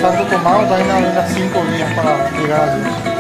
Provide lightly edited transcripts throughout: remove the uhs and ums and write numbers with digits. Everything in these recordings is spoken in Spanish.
Santo Tomás va a ir a las 5 días para llegar a Dios.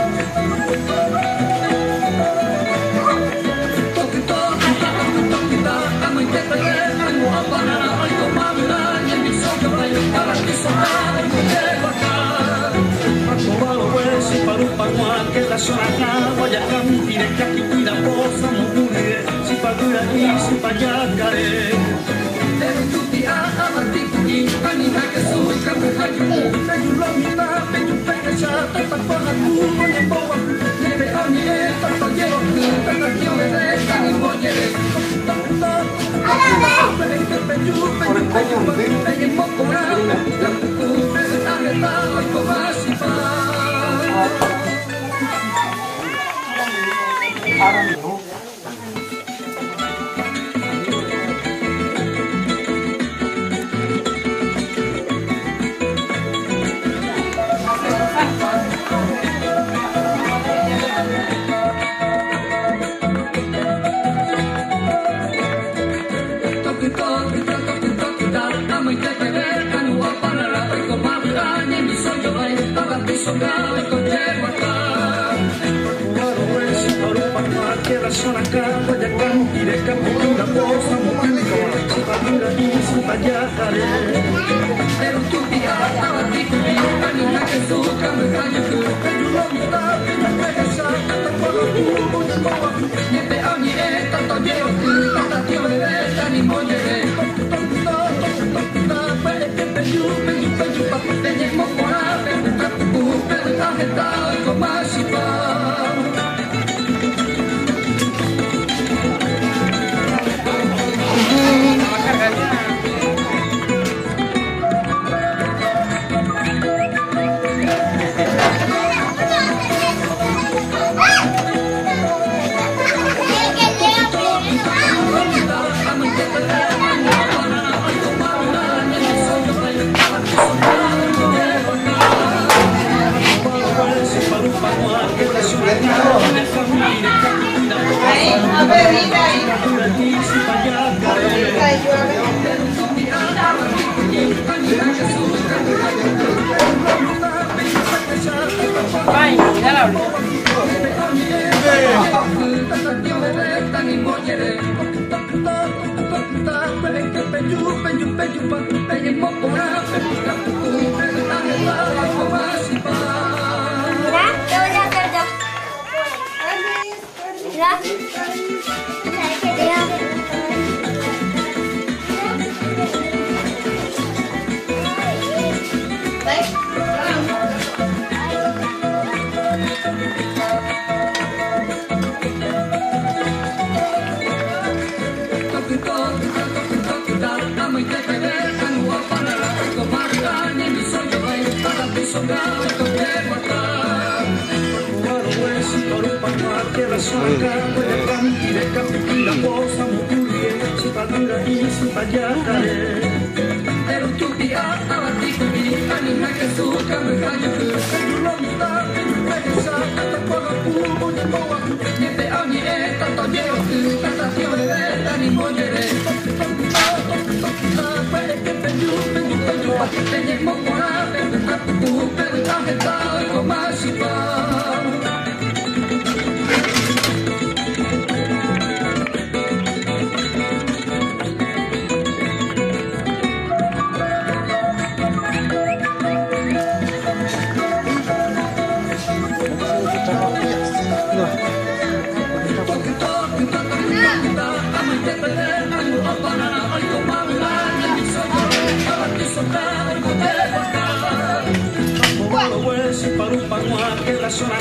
la zona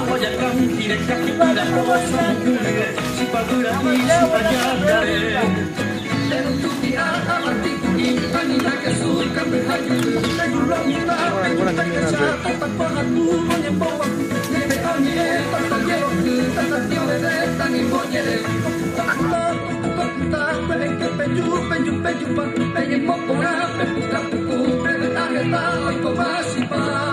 Guayacán, directa que para cosa Julio, si padura y si payaré. Pero tu tía amartikuki, anina que sur kambehayu, teguro mita, penyuta kacata, tapaga tu moñe poa, nebe anie, tatagero ku, tatatio de tani moñere. Penyu, penyu, penyu, penyu, penyu, penyu, penyu, penyu, penyu, penyu, penyu, penyu, penyu, penyu, penyu, penyu, penyu, penyu,